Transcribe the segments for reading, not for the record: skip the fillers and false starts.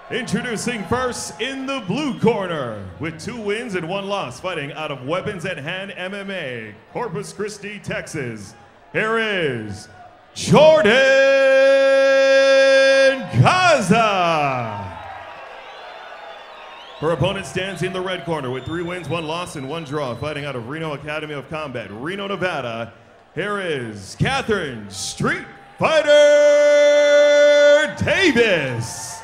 Introducing first in the blue corner, with 2 wins and 1 loss, fighting out of Weapons at Hand MMA, Corpus Christi, Texas. Here is Jordan Gaza. Her opponent stands in the red corner with 3 wins, 1 loss, and 1 draw, fighting out of Reno Academy of Combat, Reno, Nevada. Here is Kathryn Street Fighter Davis.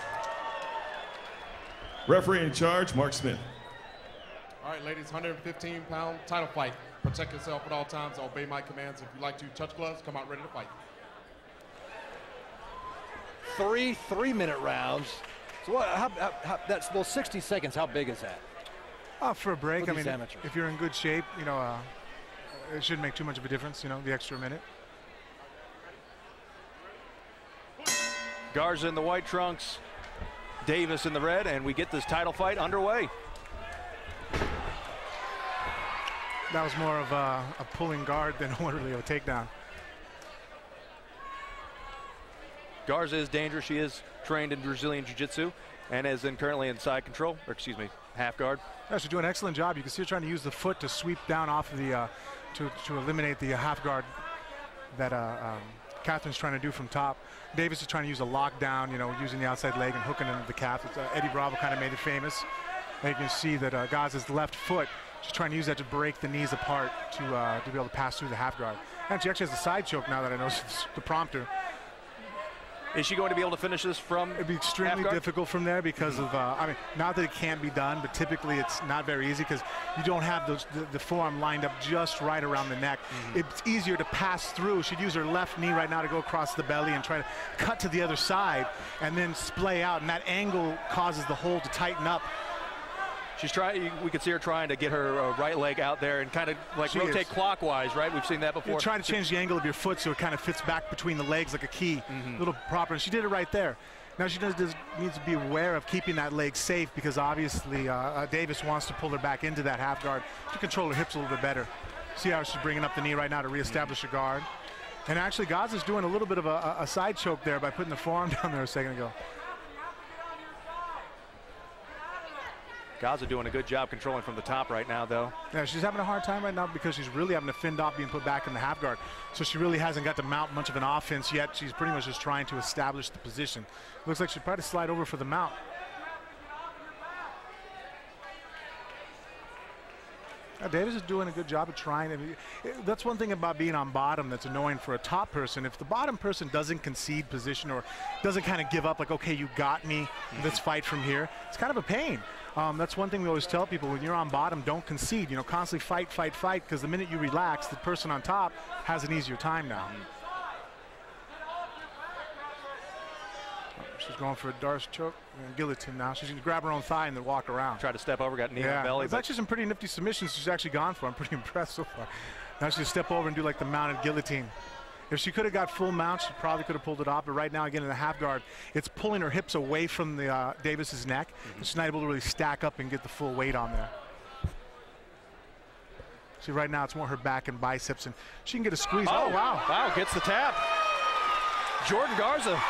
Referee in charge, Mark Smith. All right, ladies, 115-pound title fight. Protect yourself at all times. Obey my commands. If you like to touch gloves, come out ready to fight. 3 3-minute rounds. So what, that's those 60 seconds, how big is that? For a break, I mean, amateurs? if you're in good shape, you know, it shouldn't make too much of a difference, you know, the extra minute. Garza in the white trunks, Davis in the red, and we get this title fight underway. That was more of a pulling guard than literally a takedown. Garza is dangerous. She is trained in Brazilian Jiu-Jitsu and is currently in side control, or excuse me, half guard. Yeah, she's doing an excellent job. You can see her trying to use the foot to sweep down off of the, to eliminate the half guard that Kathryn's trying to do from top. Davis is trying to use a lockdown, you know, using the outside leg and hooking into the calf. Eddie Bravo kind of made it famous. And you can see that Gaza's left foot, she's trying to use that to break the knees apart to be able to pass through the half guard. And she actually has a side choke now that I noticed the prompter. Is she going to be able to finish this from It'd be extremely difficult from there because of, I mean, not that it can't be done, but typically it's not very easy because you don't have the forearm lined up just right around the neck. It's easier to pass through. She'd use her left knee right now to go across the belly and try to cut to the other side and then splay out, and that angle causes the hold to tighten up. She's trying. We could see her trying to get her right leg out there and kind of like rotate clockwise, right? We've seen that before. You're trying to change the angle of your foot so it kind of fits back between the legs like a key, little proper. And she did it right there. Now she needs to be aware of keeping that leg safe because obviously Davis wants to pull her back into that half guard to control her hips a little bit better. See how she's bringing up the knee right now to reestablish her guard. And actually Gaza's doing a little bit of a side choke there by putting the forearm down there a second ago. Gaza doing a good job controlling from the top right now, though. Yeah, she's having a hard time right now because she's really having to fend off being put back in the half guard. So she really hasn't got to mount much of an offense yet. She's pretty much just trying to establish the position. Looks like she'd probably slide over for the mount. Davis is doing a good job of trying. I mean, that's one thing about being on bottom that's annoying for a top person. If the bottom person doesn't concede position or doesn't kind of give up, like, okay, you got me, let's fight from here, it's kind of a pain. That's one thing we always tell people: when you're on bottom, don't concede. You know, constantly fight, fight, fight, because the minute you relax, the person on top has an easier time now. She's going for a Darce choke and guillotine now. She's going to grab her own thigh and then walk around. Try to step over, got knee in the belly. There's actually some pretty nifty submissions she's actually gone for. I'm pretty impressed so far. Now she's going to step over and do like the mounted guillotine. If she could have got full mount, she probably could have pulled it off. But right now, again, in the half guard, it's pulling her hips away from the Davis's neck. And she's not able to really stack up and get the full weight on there. See, right now, it's more her back and biceps, and she can get a squeeze. Oh, wow. Wow, gets the tap. Jordan Garza.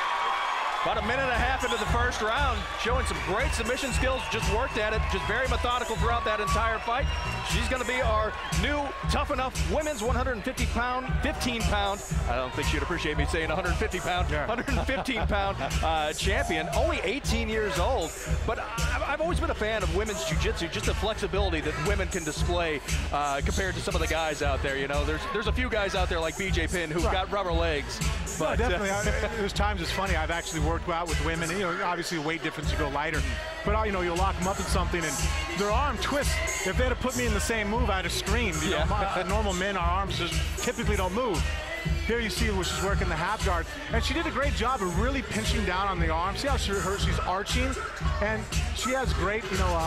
About a minute and a half into the first round, showing some great submission skills, just worked at it, just very methodical throughout that entire fight. She's going to be our new Tough Enough women's 150-pound, 15-pound, I don't think she'd appreciate me saying 150-pound, 115-pound champion, only 18 years old. But I've always been a fan of women's jiu-jitsu, just the flexibility that women can display compared to some of the guys out there. You know, there's a few guys out there like BJ Penn who've got rubber legs. But no, definitely, there's times it's funny. I've actually worked out with women. You know, obviously the weight difference, you go lighter. But you know, you'll lock them up in something, and their arm twists. If they'd have put me in the same move, I'd have screamed. You know, normal men, our arms just typically don't move. Here you see where she's working the half guard, and she did a great job of really pinching down on the arm. See how she's arching, and she has great, you know,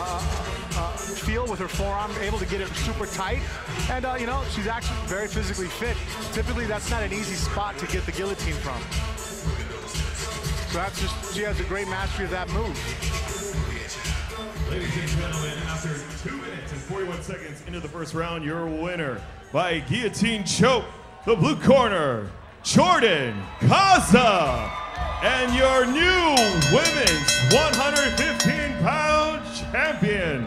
feel with her forearm, able to get it super tight, and you know, she's actually very physically fit. Typically, that's not an easy spot to get the guillotine from. So that's just, she has a great mastery of that move. Ladies and gentlemen, after 2 minutes and 41 seconds into the first round, your winner by guillotine choke, the blue corner, Jordan Gaza. And your new women's 115-pound champion,